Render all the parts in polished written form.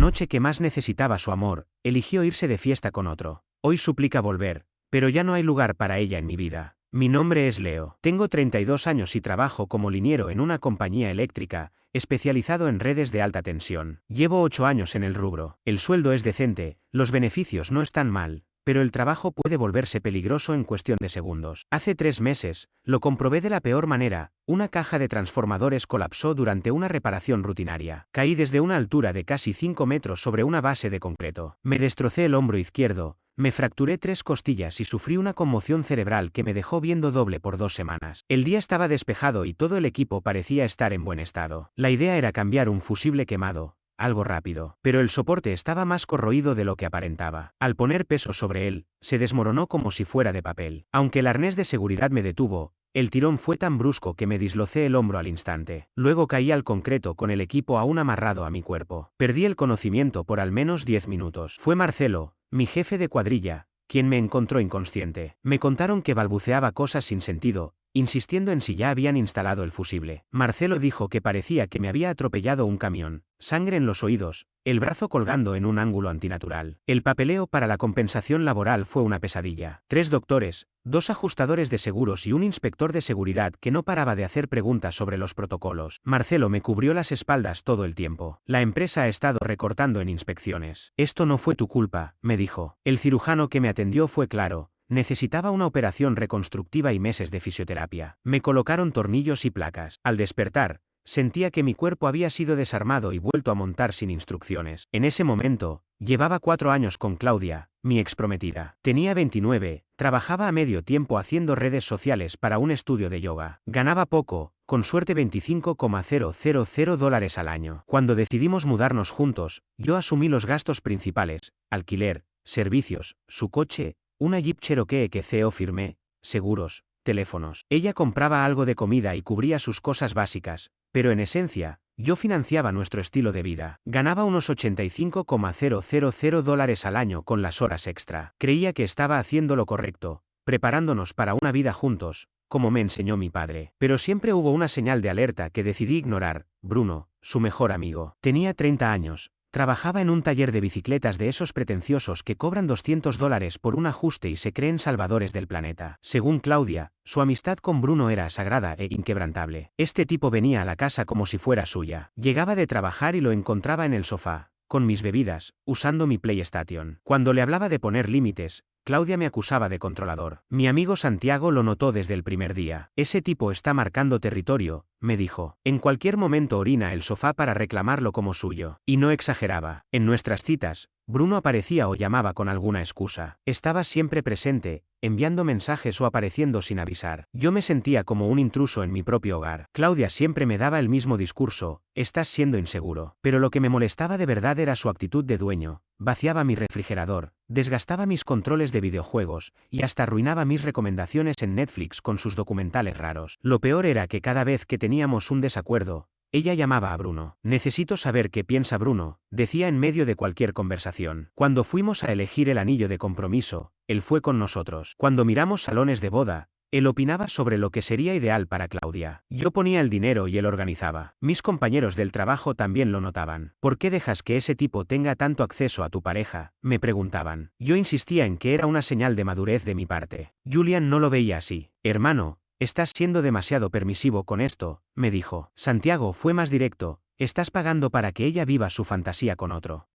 noche que más necesitaba su amor, eligió irse de fiesta con otro. Hoy suplica volver, pero ya no hay lugar para ella en mi vida. Mi nombre es Leo. Tengo 32 años y trabajo como liniero en una compañía eléctrica, especializado en redes de alta tensión. Llevo 8 años en el rubro. El sueldo es decente, los beneficios no están mal, pero el trabajo puede volverse peligroso en cuestión de segundos. Hace 3 meses, lo comprobé de la peor manera, una caja de transformadores colapsó durante una reparación rutinaria. Caí desde una altura de casi 5 metros sobre una base de concreto. Me destrocé el hombro izquierdo, me fracturé 3 costillas y sufrí una conmoción cerebral que me dejó viendo doble por 2 semanas. El día estaba despejado y todo el equipo parecía estar en buen estado. La idea era cambiar un fusible quemado, algo rápido, pero el soporte estaba más corroído de lo que aparentaba. Al poner peso sobre él, se desmoronó como si fuera de papel. Aunque el arnés de seguridad me detuvo, el tirón fue tan brusco que me dislocé el hombro al instante. Luego caí al concreto con el equipo aún amarrado a mi cuerpo. Perdí el conocimiento por al menos 10 minutos. Fue Marcelo, mi jefe de cuadrilla, quien me encontró inconsciente. Me contaron que balbuceaba cosas sin sentido, insistiendo en si ya habían instalado el fusible. Marcelo dijo que parecía que me había atropellado un camión, sangre en los oídos, el brazo colgando en un ángulo antinatural. El papeleo para la compensación laboral fue una pesadilla. 3 doctores, 2 ajustadores de seguros y un inspector de seguridad que no paraba de hacer preguntas sobre los protocolos. Marcelo me cubrió las espaldas todo el tiempo. La empresa ha estado recortando en inspecciones. Esto no fue tu culpa, me dijo. El cirujano que me atendió fue claro. Necesitaba una operación reconstructiva y meses de fisioterapia. Me colocaron tornillos y placas. Al despertar, sentía que mi cuerpo había sido desarmado y vuelto a montar sin instrucciones. En ese momento, llevaba 4 años con Claudia, mi exprometida. Tenía 29, trabajaba a medio tiempo haciendo redes sociales para un estudio de yoga. Ganaba poco, con suerte $25,000 al año. Cuando decidimos mudarnos juntos, yo asumí los gastos principales, alquiler, servicios, su coche, una Jeep Cherokee que CEO firmé, seguros, teléfonos. Ella compraba algo de comida y cubría sus cosas básicas, pero en esencia, yo financiaba nuestro estilo de vida. Ganaba unos $85,000 al año con las horas extra. Creía que estaba haciendo lo correcto, preparándonos para una vida juntos, como me enseñó mi padre. Pero siempre hubo una señal de alerta que decidí ignorar: Bruno, su mejor amigo. Tenía 30 años. Trabajaba en un taller de bicicletas de esos pretenciosos que cobran $200 por un ajuste y se creen salvadores del planeta. Según Claudia, su amistad con Bruno era sagrada e inquebrantable. Este tipo venía a la casa como si fuera suya. Llegaba de trabajar y lo encontraba en el sofá, con mis bebidas, usando mi PlayStation. Cuando le hablaba de poner límites, Claudia me acusaba de controlador. Mi amigo Santiago lo notó desde el primer día. Ese tipo está marcando territorio, me dijo. En cualquier momento orina el sofá para reclamarlo como suyo. Y no exageraba. En nuestras citas, Bruno aparecía o llamaba con alguna excusa. Estaba siempre presente, enviando mensajes o apareciendo sin avisar. Yo me sentía como un intruso en mi propio hogar. Claudia siempre me daba el mismo discurso: estás siendo inseguro. Pero lo que me molestaba de verdad era su actitud de dueño. Vaciaba mi refrigerador, desgastaba mis controles de videojuegos, y hasta arruinaba mis recomendaciones en Netflix con sus documentales raros. Lo peor era que cada vez que teníamos un desacuerdo, ella llamaba a Bruno. Necesito saber qué piensa Bruno, decía en medio de cualquier conversación. Cuando fuimos a elegir el anillo de compromiso, él fue con nosotros. Cuando miramos salones de boda, él opinaba sobre lo que sería ideal para Claudia. Yo ponía el dinero y él organizaba. Mis compañeros del trabajo también lo notaban. ¿Por qué dejas que ese tipo tenga tanto acceso a tu pareja?, me preguntaban. Yo insistía en que era una señal de madurez de mi parte. Julian no lo veía así. Hermano, estás siendo demasiado permisivo con esto, me dijo. Santiago fue más directo: estás pagando para que ella viva su fantasía con otro.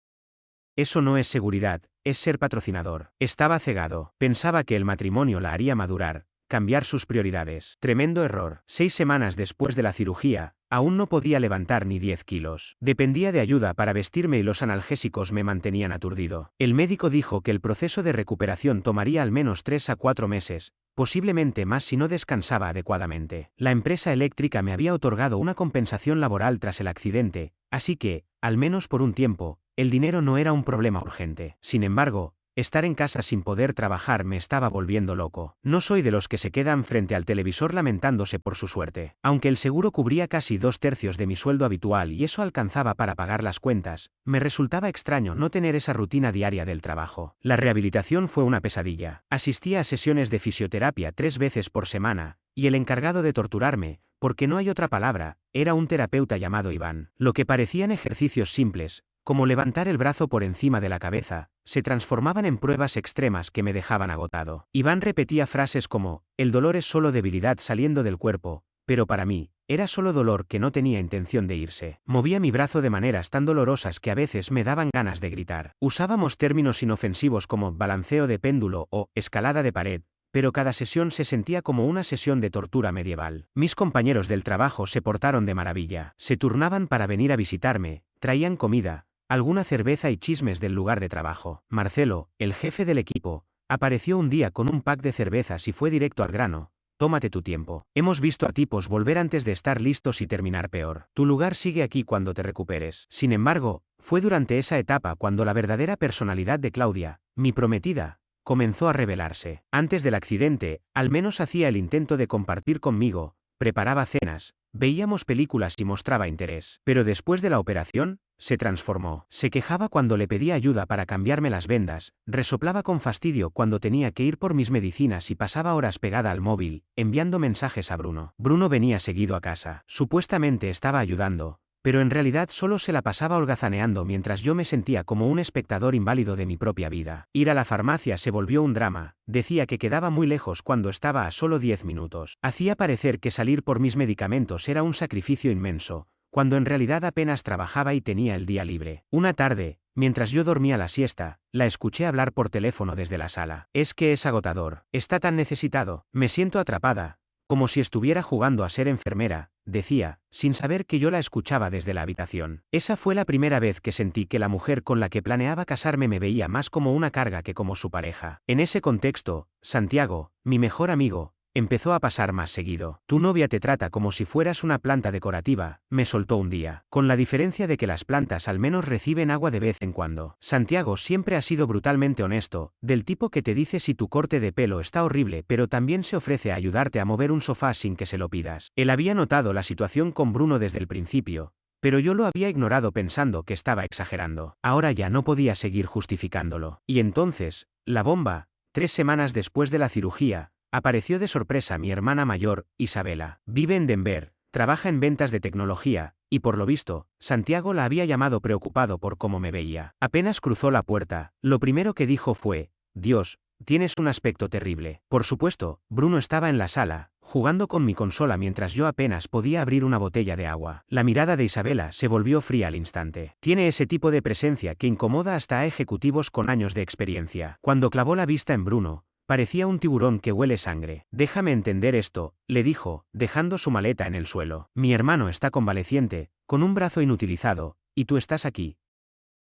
Eso no es seguridad, es ser patrocinador. Estaba cegado. Pensaba que el matrimonio la haría madurar, cambiar sus prioridades. Tremendo error. 6 semanas después de la cirugía, aún no podía levantar ni 10 kilos. Dependía de ayuda para vestirme y los analgésicos me mantenían aturdido. El médico dijo que el proceso de recuperación tomaría al menos 3 a 4 meses, posiblemente más si no descansaba adecuadamente. La empresa eléctrica me había otorgado una compensación laboral tras el accidente, así que, al menos por un tiempo, el dinero no era un problema urgente. Sin embargo, estar en casa sin poder trabajar me estaba volviendo loco. No soy de los que se quedan frente al televisor lamentándose por su suerte. Aunque el seguro cubría casi 2/3 de mi sueldo habitual y eso alcanzaba para pagar las cuentas, me resultaba extraño no tener esa rutina diaria del trabajo. La rehabilitación fue una pesadilla. Asistía a sesiones de fisioterapia 3 veces por semana, y el encargado de torturarme, porque no hay otra palabra, era un terapeuta llamado Iván. Lo que parecían ejercicios simples, como levantar el brazo por encima de la cabeza, se transformaban en pruebas extremas que me dejaban agotado. Iván repetía frases como, el dolor es solo debilidad saliendo del cuerpo, pero para mí, era solo dolor que no tenía intención de irse. Movía mi brazo de maneras tan dolorosas que a veces me daban ganas de gritar. Usábamos términos inofensivos como balanceo de péndulo o escalada de pared, pero cada sesión se sentía como una sesión de tortura medieval. Mis compañeros del trabajo se portaron de maravilla. Se turnaban para venir a visitarme, traían comida, alguna cerveza y chismes del lugar de trabajo. Marcelo, el jefe del equipo, apareció un día con un pack de cervezas y fue directo al grano. Tómate tu tiempo. Hemos visto a tipos volver antes de estar listos y terminar peor. Tu lugar sigue aquí cuando te recuperes. Sin embargo, fue durante esa etapa cuando la verdadera personalidad de Claudia, mi prometida, comenzó a revelarse. Antes del accidente, al menos hacía el intento de compartir conmigo, preparaba cenas, veíamos películas y mostraba interés. Pero después de la operación, se transformó. Se quejaba cuando le pedía ayuda para cambiarme las vendas, resoplaba con fastidio cuando tenía que ir por mis medicinas y pasaba horas pegada al móvil, enviando mensajes a Bruno. Bruno venía seguido a casa. Supuestamente estaba ayudando, pero en realidad solo se la pasaba holgazaneando mientras yo me sentía como un espectador inválido de mi propia vida. Ir a la farmacia se volvió un drama, decía que quedaba muy lejos cuando estaba a solo 10 minutos. Hacía parecer que salir por mis medicamentos era un sacrificio inmenso, cuando en realidad apenas trabajaba y tenía el día libre. Una tarde, mientras yo dormía la siesta, la escuché hablar por teléfono desde la sala. Es que es agotador. Está tan necesitado. Me siento atrapada, como si estuviera jugando a ser enfermera, decía, sin saber que yo la escuchaba desde la habitación. Esa fue la primera vez que sentí que la mujer con la que planeaba casarme me veía más como una carga que como su pareja. En ese contexto, Santiago, mi mejor amigo, empezó a pasar más seguido. Tu novia te trata como si fueras una planta decorativa, me soltó un día. Con la diferencia de que las plantas al menos reciben agua de vez en cuando. Santiago siempre ha sido brutalmente honesto, del tipo que te dice si tu corte de pelo está horrible pero también se ofrece a ayudarte a mover un sofá sin que se lo pidas. Él había notado la situación con Bruno desde el principio, pero yo lo había ignorado pensando que estaba exagerando. Ahora ya no podía seguir justificándolo. Y entonces, la bomba, 3 semanas después de la cirugía, apareció de sorpresa mi hermana mayor, Isabela. Vive en Denver, trabaja en ventas de tecnología, y por lo visto, Santiago la había llamado preocupado por cómo me veía. Apenas cruzó la puerta, lo primero que dijo fue, Dios, tienes un aspecto terrible. Por supuesto, Bruno estaba en la sala, jugando con mi consola mientras yo apenas podía abrir una botella de agua. La mirada de Isabela se volvió fría al instante. Tiene ese tipo de presencia que incomoda hasta a ejecutivos con años de experiencia. Cuando clavó la vista en Bruno, parecía un tiburón que huele sangre. Déjame entender esto, le dijo, dejando su maleta en el suelo. Mi hermano está convaleciente, con un brazo inutilizado, y tú estás aquí,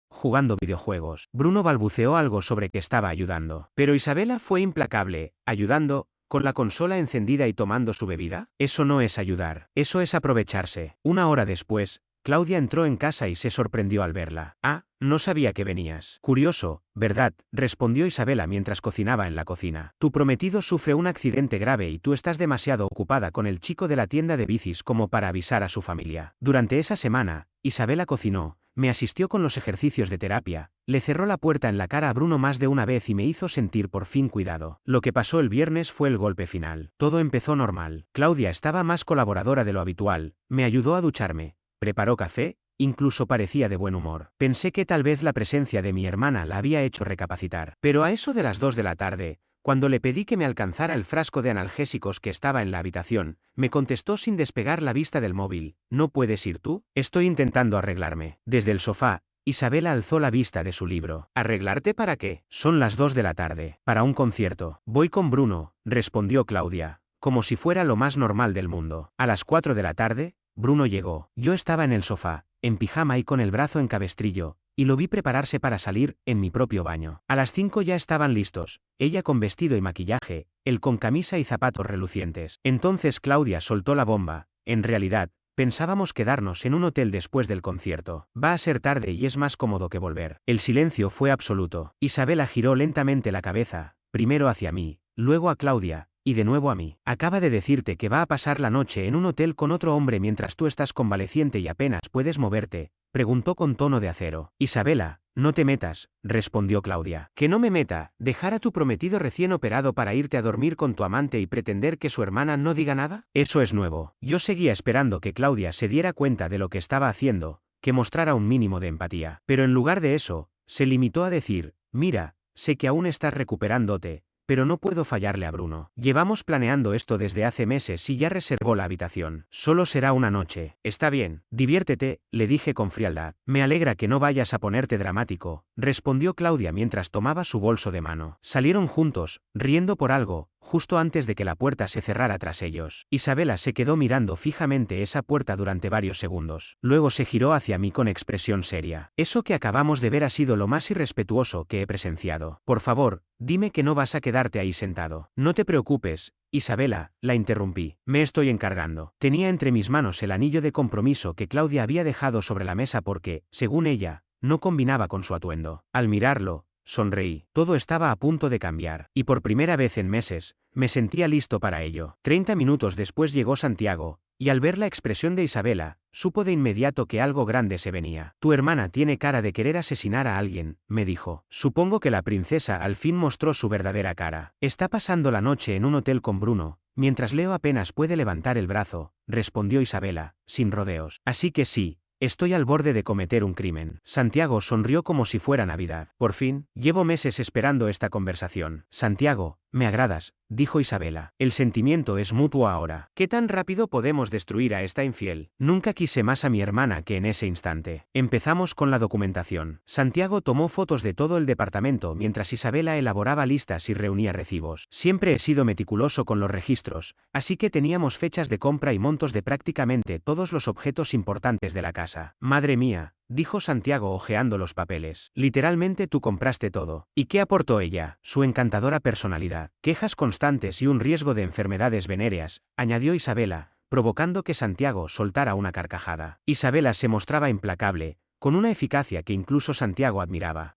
jugando videojuegos. Bruno balbuceó algo sobre que estaba ayudando. Pero Isabela fue implacable, ayudando, con la consola encendida y tomando su bebida. Eso no es ayudar, eso es aprovecharse. Una hora después, Claudia entró en casa y se sorprendió al verla. Ah, no sabía que venías. Curioso, ¿verdad?, respondió Isabela mientras cocinaba en la cocina. Tu prometido sufre un accidente grave y tú estás demasiado ocupada con el chico de la tienda de bicis como para avisar a su familia. Durante esa semana, Isabela cocinó, me asistió con los ejercicios de terapia, le cerró la puerta en la cara a Bruno más de una vez y me hizo sentir por fin cuidado. Lo que pasó el viernes fue el golpe final. Todo empezó normal. Claudia estaba más colaboradora de lo habitual, me ayudó a ducharme, preparó café, incluso parecía de buen humor. Pensé que tal vez la presencia de mi hermana la había hecho recapacitar. Pero a eso de las 2 de la tarde, cuando le pedí que me alcanzara el frasco de analgésicos que estaba en la habitación, me contestó sin despegar la vista del móvil, ¿no puedes ir tú? Estoy intentando arreglarme. Desde el sofá, Isabela alzó la vista de su libro. ¿Arreglarte para qué? Son las 2 de la tarde. Para un concierto. Voy con Bruno, respondió Claudia, como si fuera lo más normal del mundo. A las 4 de la tarde, Bruno llegó. Yo estaba en el sofá, en pijama y con el brazo en cabestrillo, y lo vi prepararse para salir, en mi propio baño. A las 5 ya estaban listos, ella con vestido y maquillaje, él con camisa y zapatos relucientes. Entonces Claudia soltó la bomba, en realidad, pensábamos quedarnos en un hotel después del concierto. Va a ser tarde y es más cómodo que volver. El silencio fue absoluto. Isabela giró lentamente la cabeza, primero hacia mí, luego a Claudia, y de nuevo a mí. Acaba de decirte que va a pasar la noche en un hotel con otro hombre mientras tú estás convaleciente y apenas puedes moverte, preguntó con tono de acero. Isabela, no te metas, respondió Claudia. Que no me meta, dejar a tu prometido recién operado para irte a dormir con tu amante y pretender que su hermana no diga nada. Eso es nuevo. Yo seguía esperando que Claudia se diera cuenta de lo que estaba haciendo, que mostrara un mínimo de empatía. Pero en lugar de eso, se limitó a decir, mira, sé que aún estás recuperándote, pero no puedo fallarle a Bruno. Llevamos planeando esto desde hace meses y ya reservó la habitación. Solo será una noche. Está bien, diviértete, le dije con frialdad. Me alegra que no vayas a ponerte dramático, respondió Claudia mientras tomaba su bolso de mano. Salieron juntos, riendo por algo, justo antes de que la puerta se cerrara tras ellos. Isabela se quedó mirando fijamente esa puerta durante varios segundos. Luego se giró hacia mí con expresión seria. Eso que acabamos de ver ha sido lo más irrespetuoso que he presenciado. Por favor, dime que no vas a quedarte ahí sentado. No te preocupes, Isabela, la interrumpí. Me estoy encargando. Tenía entre mis manos el anillo de compromiso que Claudia había dejado sobre la mesa porque, según ella, no combinaba con su atuendo. Al mirarlo, sonreí. Todo estaba a punto de cambiar, y por primera vez en meses, me sentía listo para ello. 30 minutos después llegó Santiago, y al ver la expresión de Isabela, supo de inmediato que algo grande se venía. Tu hermana tiene cara de querer asesinar a alguien, me dijo. Supongo que la princesa al fin mostró su verdadera cara. Está pasando la noche en un hotel con Bruno, mientras Leo apenas puede levantar el brazo, respondió Isabela, sin rodeos. Así que sí. Estoy al borde de cometer un crimen. Santiago sonrió como si fuera Navidad. Por fin, llevo meses esperando esta conversación. Santiago, me agradas, dijo Isabela. El sentimiento es mutuo ahora. ¿Qué tan rápido podemos destruir a esta infiel? Nunca quise más a mi hermana que en ese instante. Empezamos con la documentación. Santiago tomó fotos de todo el departamento mientras Isabela elaboraba listas y reunía recibos. Siempre he sido meticuloso con los registros, así que teníamos fechas de compra y montos de prácticamente todos los objetos importantes de la casa. Madre mía, dijo Santiago hojeando los papeles. Literalmente tú compraste todo. ¿Y qué aportó ella? Su encantadora personalidad, quejas constantes y un riesgo de enfermedades venéreas, añadió Isabela, provocando que Santiago soltara una carcajada. Isabela se mostraba implacable, con una eficacia que incluso Santiago admiraba.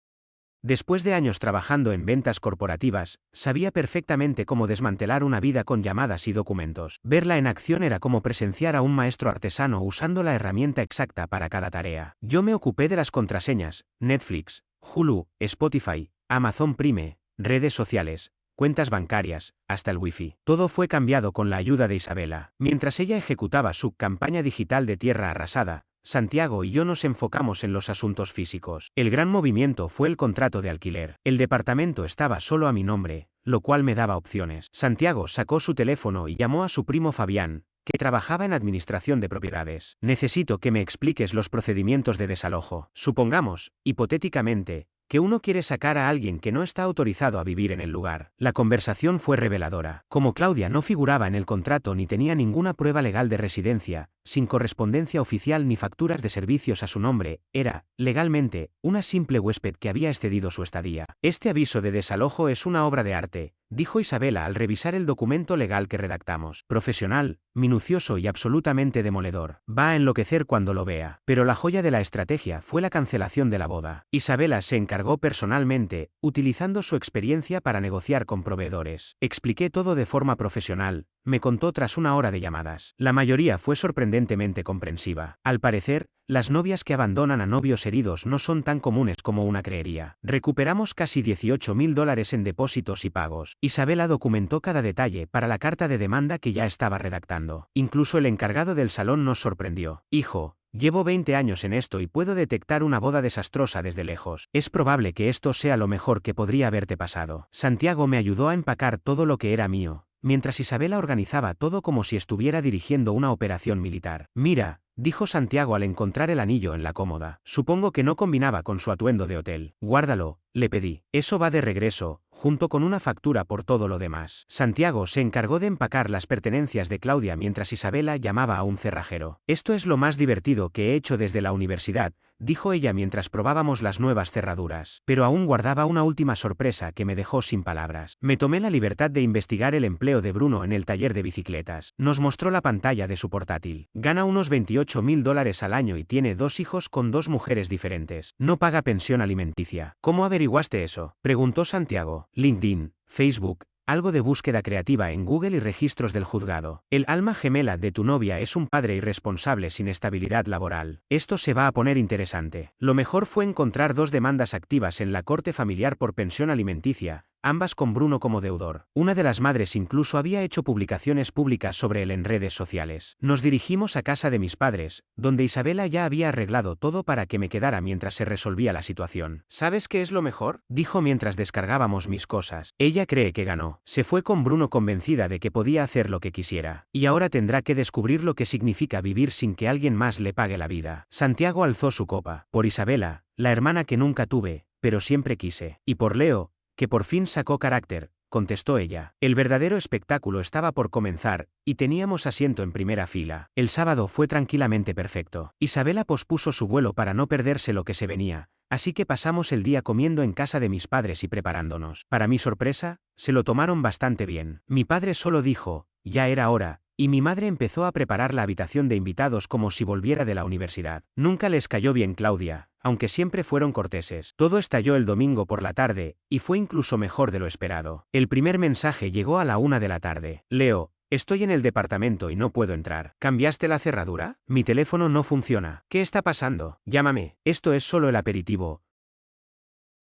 Después de años trabajando en ventas corporativas, sabía perfectamente cómo desmantelar una vida con llamadas y documentos. Verla en acción era como presenciar a un maestro artesano usando la herramienta exacta para cada tarea. Yo me ocupé de las contraseñas, Netflix, Hulu, Spotify, Amazon Prime, redes sociales, cuentas bancarias, hasta el wifi. Todo fue cambiado con la ayuda de Isabela. Mientras ella ejecutaba su campaña digital de Tierra Arrasada, Santiago y yo nos enfocamos en los asuntos físicos. El gran movimiento fue el contrato de alquiler. El departamento estaba solo a mi nombre, lo cual me daba opciones. Santiago sacó su teléfono y llamó a su primo Fabián, que trabajaba en administración de propiedades. Necesito que me expliques los procedimientos de desalojo. Supongamos, hipotéticamente, que uno quiere sacar a alguien que no está autorizado a vivir en el lugar. La conversación fue reveladora. Como Claudia no figuraba en el contrato ni tenía ninguna prueba legal de residencia, sin correspondencia oficial ni facturas de servicios a su nombre, era, legalmente, una simple huésped que había excedido su estadía. Este aviso de desalojo es una obra de arte, dijo Isabela al revisar el documento legal que redactamos. Profesional, minucioso y absolutamente demoledor. Va a enloquecer cuando lo vea. Pero la joya de la estrategia fue la cancelación de la boda. Isabela se encargó personalmente, utilizando su experiencia para negociar con proveedores. Expliqué todo de forma profesional, me contó tras una hora de llamadas. La mayoría fue sorprendentemente comprensiva. Al parecer, las novias que abandonan a novios heridos no son tan comunes como una creería. Recuperamos casi $18.000 en depósitos y pagos. Isabela documentó cada detalle para la carta de demanda que ya estaba redactando. Incluso el encargado del salón nos sorprendió. Hijo, llevo 20 años en esto y puedo detectar una boda desastrosa desde lejos. Es probable que esto sea lo mejor que podría haberte pasado. Santiago me ayudó a empacar todo lo que era mío, mientras Isabela organizaba todo como si estuviera dirigiendo una operación militar. Mira, dijo Santiago al encontrar el anillo en la cómoda. Supongo que no combinaba con su atuendo de hotel. Guárdalo, le pedí. Eso va de regreso, junto con una factura por todo lo demás. Santiago se encargó de empacar las pertenencias de Claudia mientras Isabela llamaba a un cerrajero. Esto es lo más divertido que he hecho desde la universidad, dijo ella mientras probábamos las nuevas cerraduras. Pero aún guardaba una última sorpresa que me dejó sin palabras. Me tomé la libertad de investigar el empleo de Bruno en el taller de bicicletas. Nos mostró la pantalla de su portátil. Gana unos $28.000 al año y tiene 2 hijos con 2 mujeres diferentes. No paga pensión alimenticia. ¿Cómo averiguaste eso?, preguntó Santiago. LinkedIn, Facebook, algo de búsqueda creativa en Google y registros del juzgado. El alma gemela de tu novia es un padre irresponsable sin estabilidad laboral. Esto se va a poner interesante. Lo mejor fue encontrar 2 demandas activas en la corte familiar por pensión alimenticia, ambas con Bruno como deudor. Una de las madres incluso había hecho publicaciones públicas sobre él en redes sociales. Nos dirigimos a casa de mis padres, donde Isabela ya había arreglado todo para que me quedara mientras se resolvía la situación. ¿Sabes qué es lo mejor?, dijo mientras descargábamos mis cosas. Ella cree que ganó. Se fue con Bruno convencida de que podía hacer lo que quisiera. Y ahora tendrá que descubrir lo que significa vivir sin que alguien más le pague la vida. Santiago alzó su copa. Por Isabela, la hermana que nunca tuve, pero siempre quise. Y por Leo, que por fin sacó carácter, contestó ella. El verdadero espectáculo estaba por comenzar, y teníamos asiento en primera fila. El sábado fue tranquilamente perfecto. Isabela pospuso su vuelo para no perderse lo que se venía, así que pasamos el día comiendo en casa de mis padres y preparándonos. Para mi sorpresa, se lo tomaron bastante bien. Mi padre solo dijo, ya era hora, y mi madre empezó a preparar la habitación de invitados como si volviera de la universidad. Nunca les cayó bien Claudia, aunque siempre fueron corteses. Todo estalló el domingo por la tarde, y fue incluso mejor de lo esperado. El primer mensaje llegó a la 1 de la tarde. Leo, estoy en el departamento y no puedo entrar. ¿Cambiaste la cerradura? Mi teléfono no funciona. ¿Qué está pasando? Llámame. Esto es solo el aperitivo,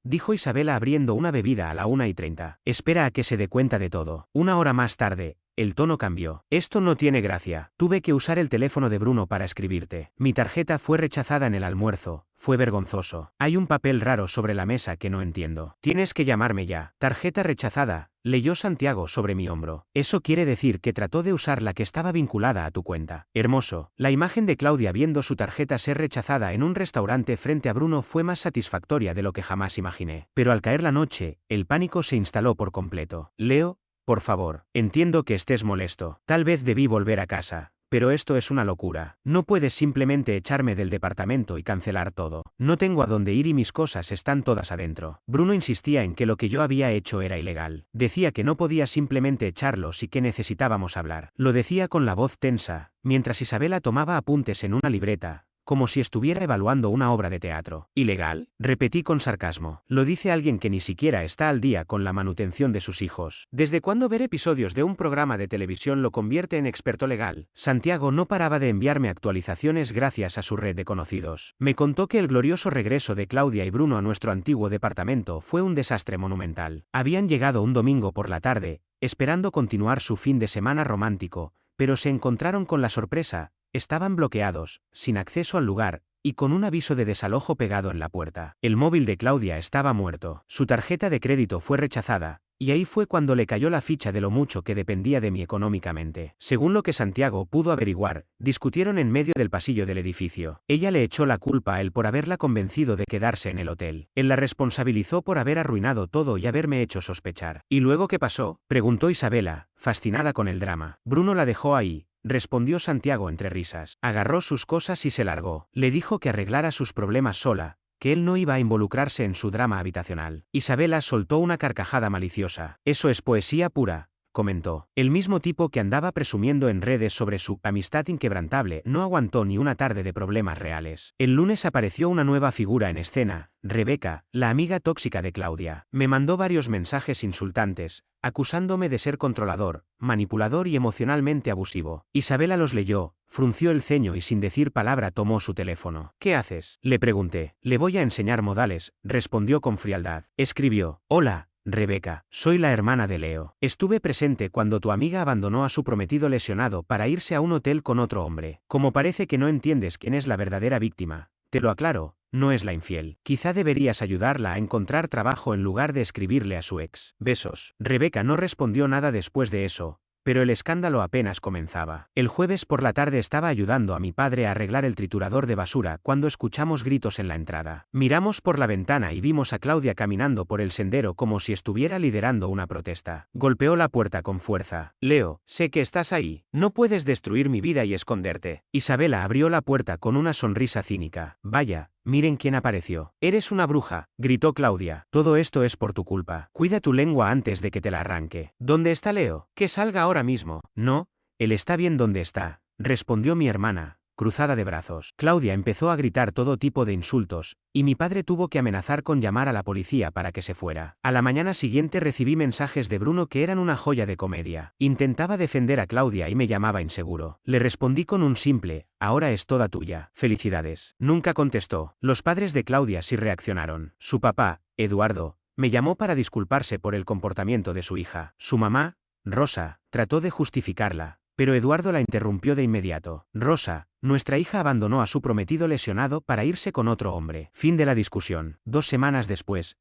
dijo Isabela abriendo una bebida a la 1:30. Espera a que se dé cuenta de todo. Una hora más tarde, el tono cambió. Esto no tiene gracia. Tuve que usar el teléfono de Bruno para escribirte. Mi tarjeta fue rechazada en el almuerzo. Fue vergonzoso. Hay un papel raro sobre la mesa que no entiendo. Tienes que llamarme ya. Tarjeta rechazada, leyó Santiago sobre mi hombro. Eso quiere decir que trató de usar la que estaba vinculada a tu cuenta. Hermoso. La imagen de Claudia viendo su tarjeta ser rechazada en un restaurante frente a Bruno fue más satisfactoria de lo que jamás imaginé. Pero al caer la noche, el pánico se instaló por completo. Leo, por favor, entiendo que estés molesto. Tal vez debí volver a casa. Pero esto es una locura. No puedes simplemente echarme del departamento y cancelar todo. No tengo a dónde ir y mis cosas están todas adentro. Bruno insistía en que lo que yo había hecho era ilegal. Decía que no podía simplemente echarlos y que necesitábamos hablar. Lo decía con la voz tensa, mientras Isabela tomaba apuntes en una libreta, como si estuviera evaluando una obra de teatro. ¿Ilegal?, repetí con sarcasmo. Lo dice alguien que ni siquiera está al día con la manutención de sus hijos. ¿Desde cuándo ver episodios de un programa de televisión lo convierte en experto legal? Santiago no paraba de enviarme actualizaciones gracias a su red de conocidos. Me contó que el glorioso regreso de Claudia y Bruno a nuestro antiguo departamento fue un desastre monumental. Habían llegado un domingo por la tarde, esperando continuar su fin de semana romántico, pero se encontraron con la sorpresa. Estaban bloqueados, sin acceso al lugar, y con un aviso de desalojo pegado en la puerta. El móvil de Claudia estaba muerto. Su tarjeta de crédito fue rechazada, y ahí fue cuando le cayó la ficha de lo mucho que dependía de mí económicamente. Según lo que Santiago pudo averiguar, discutieron en medio del pasillo del edificio. Ella le echó la culpa a él por haberla convencido de quedarse en el hotel. Él la responsabilizó por haber arruinado todo y haberme hecho sospechar. ¿Y luego qué pasó?, preguntó Isabela, fascinada con el drama. Bruno la dejó ahí, respondió Santiago entre risas. Agarró sus cosas y se largó. Le dijo que arreglara sus problemas sola, que él no iba a involucrarse en su drama habitacional. Isabela soltó una carcajada maliciosa. Eso es poesía pura, comentó. El mismo tipo que andaba presumiendo en redes sobre su amistad inquebrantable no aguantó ni una tarde de problemas reales. El lunes apareció una nueva figura en escena, Rebeca, la amiga tóxica de Claudia. Me mandó varios mensajes insultantes, acusándome de ser controlador, manipulador y emocionalmente abusivo. Isabela los leyó, frunció el ceño y sin decir palabra tomó su teléfono. ¿Qué haces?, le pregunté. Le voy a enseñar modales, respondió con frialdad. Escribió: hola, Rebeca, soy la hermana de Leo. Estuve presente cuando tu amiga abandonó a su prometido lesionado para irse a un hotel con otro hombre. Como parece que no entiendes quién es la verdadera víctima, te lo aclaro, no es la infiel. Quizá deberías ayudarla a encontrar trabajo en lugar de escribirle a su ex. Besos. Rebeca no respondió nada después de eso, pero el escándalo apenas comenzaba. El jueves por la tarde estaba ayudando a mi padre a arreglar el triturador de basura cuando escuchamos gritos en la entrada. Miramos por la ventana y vimos a Claudia caminando por el sendero como si estuviera liderando una protesta. Golpeó la puerta con fuerza. Leo, sé que estás ahí. No puedes destruir mi vida y esconderte. Isabela abrió la puerta con una sonrisa cínica. Vaya, miren quién apareció. Eres una bruja, gritó Claudia. Todo esto es por tu culpa. Cuida tu lengua antes de que te la arranque. ¿Dónde está Leo? Que salga ahora mismo. No, él está bien donde está, respondió mi hermana, cruzada de brazos. Claudia empezó a gritar todo tipo de insultos, y mi padre tuvo que amenazar con llamar a la policía para que se fuera. A la mañana siguiente recibí mensajes de Bruno que eran una joya de comedia. Intentaba defender a Claudia y me llamaba inseguro. Le respondí con un simple: ahora es toda tuya. Felicidades. Nunca contestó. Los padres de Claudia sí reaccionaron. Su papá, Eduardo, Me llamó para disculparse por el comportamiento de su hija. Su mamá, Rosa, trató de justificarla, pero Eduardo la interrumpió de inmediato. Rosa, nuestra hija abandonó a su prometido lesionado para irse con otro hombre. Fin de la discusión. 2 semanas después,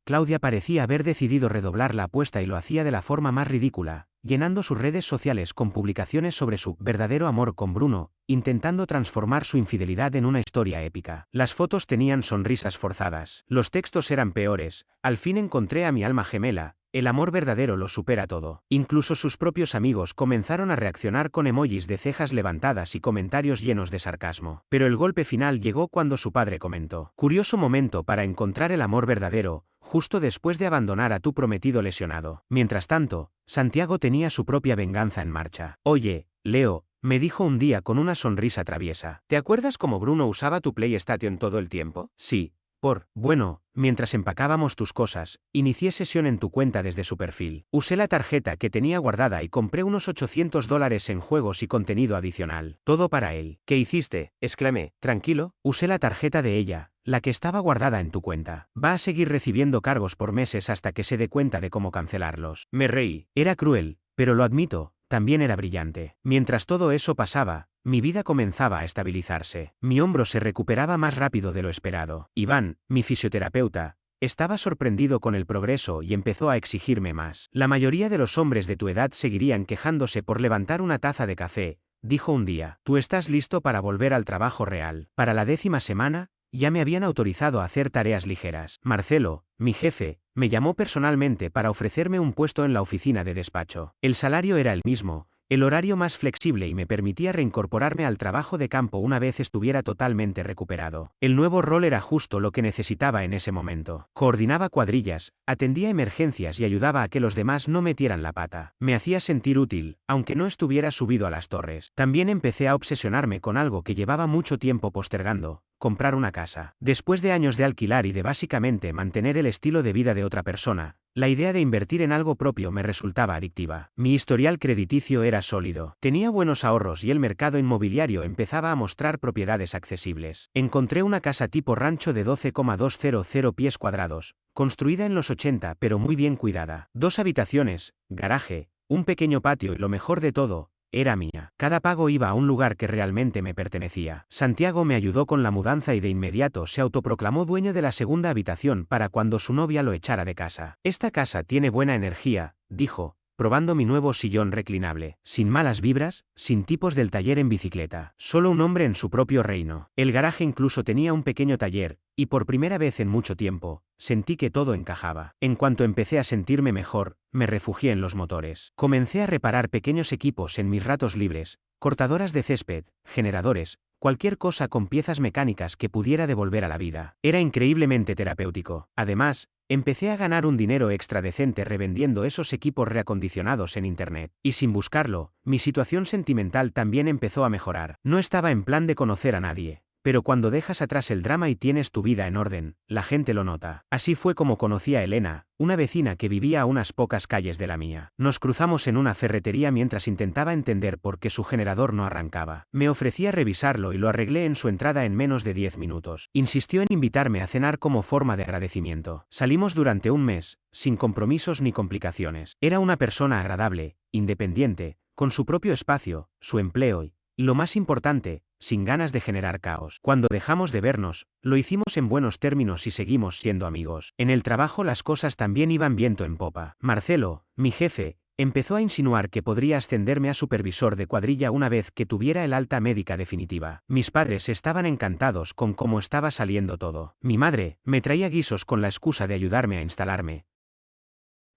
Claudia parecía haber decidido redoblar la apuesta y lo hacía de la forma más ridícula, llenando sus redes sociales con publicaciones sobre su verdadero amor con Bruno, intentando transformar su infidelidad en una historia épica. Las fotos tenían sonrisas forzadas, los textos eran peores, al fin encontré a mi alma gemela, el amor verdadero lo supera todo. Incluso sus propios amigos comenzaron a reaccionar con emojis de cejas levantadas y comentarios llenos de sarcasmo. Pero el golpe final llegó cuando su padre comentó: curioso momento para encontrar el amor verdadero, justo después de abandonar a tu prometido lesionado. Mientras tanto, Santiago tenía su propia venganza en marcha. Oye, Leo, me dijo un día con una sonrisa traviesa. ¿Te acuerdas cómo Bruno usaba tu PlayStation todo el tiempo? Sí. Bueno, mientras empacábamos tus cosas, inicié sesión en tu cuenta desde su perfil. Usé la tarjeta que tenía guardada y compré unos $800 en juegos y contenido adicional. Todo para él. ¿Qué hiciste?, exclamé. Tranquilo, usé la tarjeta de ella, la que estaba guardada en tu cuenta. Va a seguir recibiendo cargos por meses hasta que se dé cuenta de cómo cancelarlos. Me reí. Era cruel, pero lo admito, también era brillante. Mientras todo eso pasaba, mi vida comenzaba a estabilizarse. Mi hombro se recuperaba más rápido de lo esperado. Iván, mi fisioterapeuta, estaba sorprendido con el progreso y empezó a exigirme más. La mayoría de los hombres de tu edad seguirían quejándose por levantar una taza de café, dijo un día. Tú estás listo para volver al trabajo real. Para la 10ª semana, ya me habían autorizado a hacer tareas ligeras. Marcelo, mi jefe, me llamó personalmente para ofrecerme un puesto en la oficina de despacho. El salario era el mismo, el horario más flexible y me permitía reincorporarme al trabajo de campo una vez estuviera totalmente recuperado. El nuevo rol era justo lo que necesitaba en ese momento. Coordinaba cuadrillas, atendía emergencias y ayudaba a que los demás no metieran la pata. Me hacía sentir útil, aunque no estuviera subido a las torres. También empecé a obsesionarme con algo que llevaba mucho tiempo postergando: comprar una casa. Después de años de alquilar y de básicamente mantener el estilo de vida de otra persona, la idea de invertir en algo propio me resultaba adictiva. Mi historial crediticio era sólido. Tenía buenos ahorros y el mercado inmobiliario empezaba a mostrar propiedades accesibles. Encontré una casa tipo rancho de 12,200 pies cuadrados, construida en los 80 pero muy bien cuidada. 2 habitaciones, garaje, un pequeño patio y lo mejor de todo, era mía. Cada pago iba a un lugar que realmente me pertenecía. Santiago me ayudó con la mudanza y de inmediato se autoproclamó dueño de la 2ª habitación para cuando su novia lo echara de casa. Esta casa tiene buena energía, dijo, probando mi nuevo sillón reclinable. Sin malas vibras, sin tipos del taller en bicicleta. Solo un hombre en su propio reino. El garaje incluso tenía un pequeño taller, y por primera vez en mucho tiempo, sentí que todo encajaba. En cuanto empecé a sentirme mejor, me refugié en los motores. Comencé a reparar pequeños equipos en mis ratos libres, cortadoras de césped, generadores, cualquier cosa con piezas mecánicas que pudiera devolver a la vida. Era increíblemente terapéutico. Además, empecé a ganar un dinero extra decente revendiendo esos equipos reacondicionados en internet. Y sin buscarlo, mi situación sentimental también empezó a mejorar. No estaba en plan de conocer a nadie, pero cuando dejas atrás el drama y tienes tu vida en orden, la gente lo nota. Así fue como conocí a Elena, una vecina que vivía a unas pocas calles de la mía. Nos cruzamos en una ferretería mientras intentaba entender por qué su generador no arrancaba. Me ofrecía revisarlo y lo arreglé en su entrada en menos de 10 minutos. Insistió en invitarme a cenar como forma de agradecimiento. Salimos durante un mes, sin compromisos ni complicaciones. Era una persona agradable, independiente, con su propio espacio, su empleo y, lo más importante, sin ganas de generar caos. Cuando dejamos de vernos, lo hicimos en buenos términos y seguimos siendo amigos. En el trabajo las cosas también iban viento en popa. Marcelo, mi jefe, empezó a insinuar que podría ascenderme a supervisor de cuadrilla una vez que tuviera el alta médica definitiva. Mis padres estaban encantados con cómo estaba saliendo todo. Mi madre me traía guisos con la excusa de ayudarme a instalarme,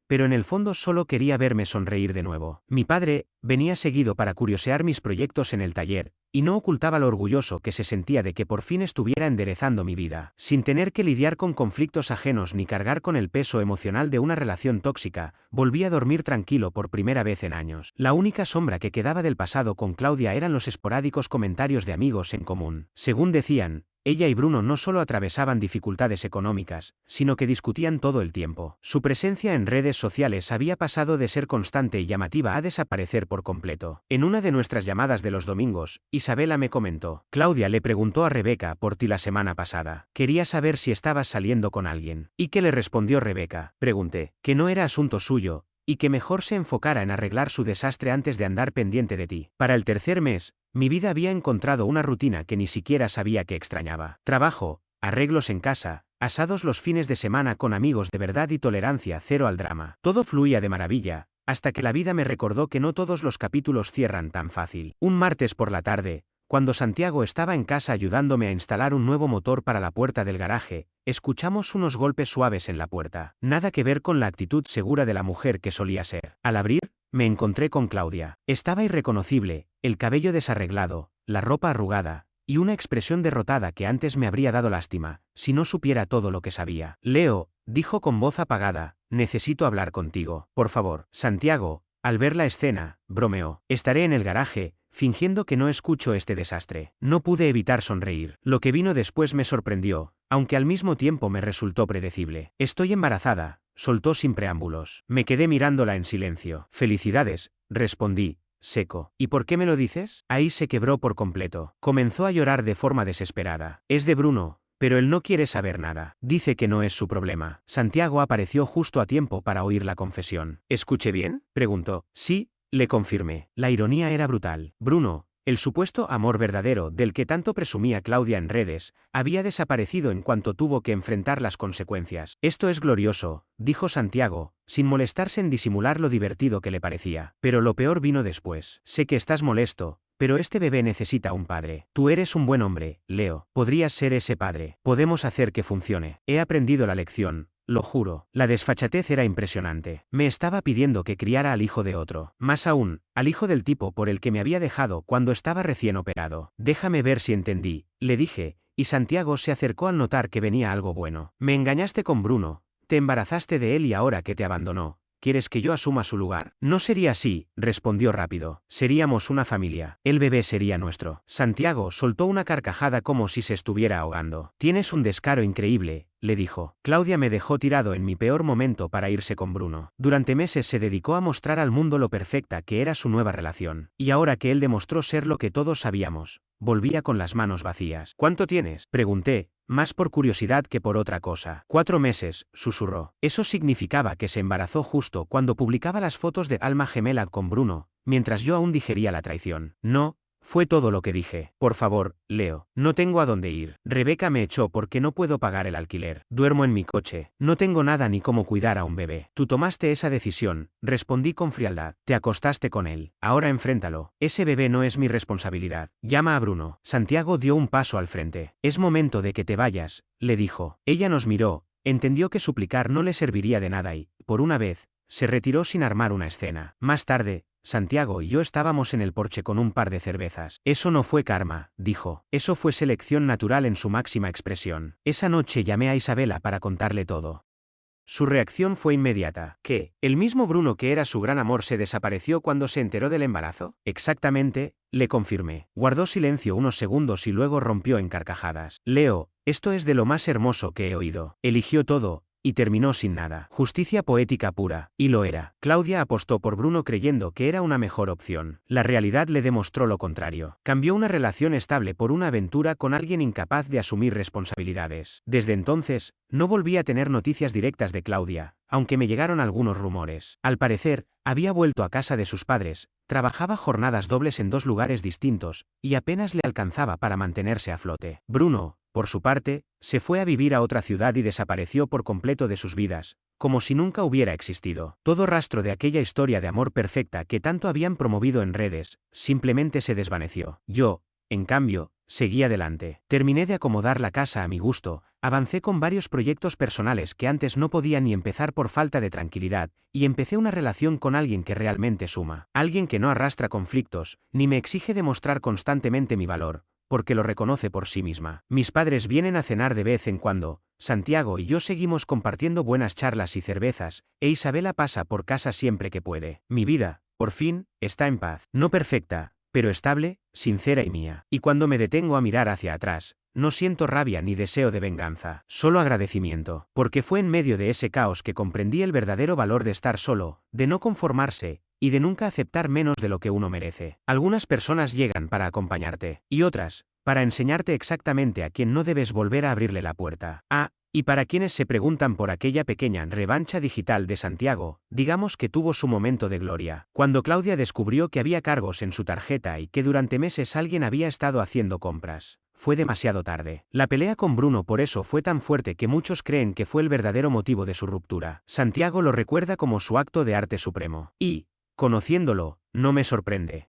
pero en el fondo solo quería verme sonreír de nuevo. Mi padre venía seguido para curiosear mis proyectos en el taller, y no ocultaba lo orgulloso que se sentía de que por fin estuviera enderezando mi vida, sin tener que lidiar con conflictos ajenos ni cargar con el peso emocional de una relación tóxica. Volví a dormir tranquilo por primera vez en años. La única sombra que quedaba del pasado con Claudia eran los esporádicos comentarios de amigos en común. Según decían, ella y Bruno no solo atravesaban dificultades económicas, sino que discutían todo el tiempo. Su presencia en redes sociales había pasado de ser constante y llamativa a desaparecer por completo. En una de nuestras llamadas de los domingos, Isabela me comentó: Claudia le preguntó a Rebeca por ti la semana pasada. Quería saber si estabas saliendo con alguien. ¿Y qué le respondió Rebeca? Pregunté. Que no era asunto suyo, y que mejor se enfocara en arreglar su desastre antes de andar pendiente de ti. Para el tercer mes, mi vida había encontrado una rutina que ni siquiera sabía que extrañaba. Trabajo, arreglos en casa, asados los fines de semana con amigos de verdad y tolerancia cero al drama. Todo fluía de maravilla, hasta que la vida me recordó que no todos los capítulos cierran tan fácil. Un martes por la tarde, cuando Santiago estaba en casa ayudándome a instalar un nuevo motor para la puerta del garaje, escuchamos unos golpes suaves en la puerta. Nada que ver con la actitud segura de la mujer que solía ser. Al abrir, me encontré con Claudia. Estaba irreconocible, el cabello desarreglado, la ropa arrugada, y una expresión derrotada que antes me habría dado lástima, si no supiera todo lo que sabía. Leo, dijo con voz apagada, necesito hablar contigo, por favor. Santiago, al ver la escena, bromeó. Estaré en el garaje, fingiendo que no escucho este desastre. No pude evitar sonreír. Lo que vino después me sorprendió, aunque al mismo tiempo me resultó predecible. Estoy embarazada, soltó sin preámbulos. Me quedé mirándola en silencio. Felicidades, respondí, seco. ¿Y por qué me lo dices? Ahí se quebró por completo. Comenzó a llorar de forma desesperada. Es de Bruno, pero él no quiere saber nada. Dice que no es su problema. Santiago apareció justo a tiempo para oír la confesión. ¿Escuché bien?, preguntó. Sí, le confirmé. La ironía era brutal. Bruno, el supuesto amor verdadero del que tanto presumía Claudia en redes, había desaparecido en cuanto tuvo que enfrentar las consecuencias. Esto es glorioso, dijo Santiago, sin molestarse en disimular lo divertido que le parecía. Pero lo peor vino después. Sé que estás molesto, pero este bebé necesita un padre. Tú eres un buen hombre, Leo. Podrías ser ese padre. Podemos hacer que funcione. He aprendido la lección. Lo juro. La desfachatez era impresionante. Me estaba pidiendo que criara al hijo de otro. Más aún, al hijo del tipo por el que me había dejado cuando estaba recién operado. Déjame ver si entendí, le dije, y Santiago se acercó al notar que venía algo bueno. Me engañaste con Bruno, te embarazaste de él y ahora que te abandonó, ¿quieres que yo asuma su lugar? No sería así, respondió rápido. Seríamos una familia. El bebé sería nuestro. Santiago soltó una carcajada como si se estuviera ahogando. Tienes un descaro increíble, le dijo. Claudia me dejó tirado en mi peor momento para irse con Bruno. Durante meses se dedicó a mostrar al mundo lo perfecta que era su nueva relación. Y ahora que él demostró ser lo que todos sabíamos, volvía con las manos vacías. ¿Cuánto tienes?, pregunté, más por curiosidad que por otra cosa. 4 meses, susurró. Eso significaba que se embarazó justo cuando publicaba las fotos de alma gemela con Bruno, mientras yo aún digería la traición. No, fue todo lo que dije. Por favor, Leo, no tengo a dónde ir. Rebeca me echó porque no puedo pagar el alquiler. Duermo en mi coche. No tengo nada ni cómo cuidar a un bebé. Tú tomaste esa decisión, respondí con frialdad. Te acostaste con él. Ahora enfréntalo. Ese bebé no es mi responsabilidad. Llama a Bruno. Santiago dio un paso al frente. Es momento de que te vayas, le dijo. Ella nos miró, entendió que suplicar no le serviría de nada y, por una vez, se retiró sin armar una escena. Más tarde, Santiago y yo estábamos en el porche con un par de cervezas. Eso no fue karma, dijo. Eso fue selección natural en su máxima expresión. Esa noche llamé a Isabela para contarle todo. Su reacción fue inmediata. ¿Qué? ¿El mismo Bruno que era su gran amor se desapareció cuando se enteró del embarazo? Exactamente, le confirmé. Guardó silencio unos segundos y luego rompió en carcajadas. Leo, esto es de lo más hermoso que he oído. Eligió todo, y terminó sin nada. Justicia poética pura, y lo era. Claudia apostó por Bruno creyendo que era una mejor opción. La realidad le demostró lo contrario. Cambió una relación estable por una aventura con alguien incapaz de asumir responsabilidades. Desde entonces, no volví a tener noticias directas de Claudia, aunque me llegaron algunos rumores. Al parecer, había vuelto a casa de sus padres, trabajaba jornadas dobles en 2 lugares distintos, y apenas le alcanzaba para mantenerse a flote. Bruno, por su parte, se fue a vivir a otra ciudad y desapareció por completo de sus vidas, como si nunca hubiera existido. Todo rastro de aquella historia de amor perfecta que tanto habían promovido en redes, simplemente se desvaneció. Yo, en cambio, seguí adelante. Terminé de acomodar la casa a mi gusto, avancé con varios proyectos personales que antes no podía ni empezar por falta de tranquilidad, y empecé una relación con alguien que realmente suma. Alguien que no arrastra conflictos, ni me exige demostrar constantemente mi valor, porque lo reconoce por sí misma. Mis padres vienen a cenar de vez en cuando, Santiago y yo seguimos compartiendo buenas charlas y cervezas, e Isabela pasa por casa siempre que puede. Mi vida, por fin, está en paz. No perfecta, pero estable, sincera y mía. Y cuando me detengo a mirar hacia atrás, no siento rabia ni deseo de venganza, solo agradecimiento, porque fue en medio de ese caos que comprendí el verdadero valor de estar solo, de no conformarse, y de nunca aceptar menos de lo que uno merece. Algunas personas llegan para acompañarte, y otras, para enseñarte exactamente a quién no debes volver a abrirle la puerta. Y para quienes se preguntan por aquella pequeña revancha digital de Santiago, digamos que tuvo su momento de gloria, cuando Claudia descubrió que había cargos en su tarjeta y que durante meses alguien había estado haciendo compras. Fue demasiado tarde. La pelea con Bruno por eso fue tan fuerte que muchos creen que fue el verdadero motivo de su ruptura. Santiago lo recuerda como su acto de arte supremo. Y, conociéndolo, no me sorprende.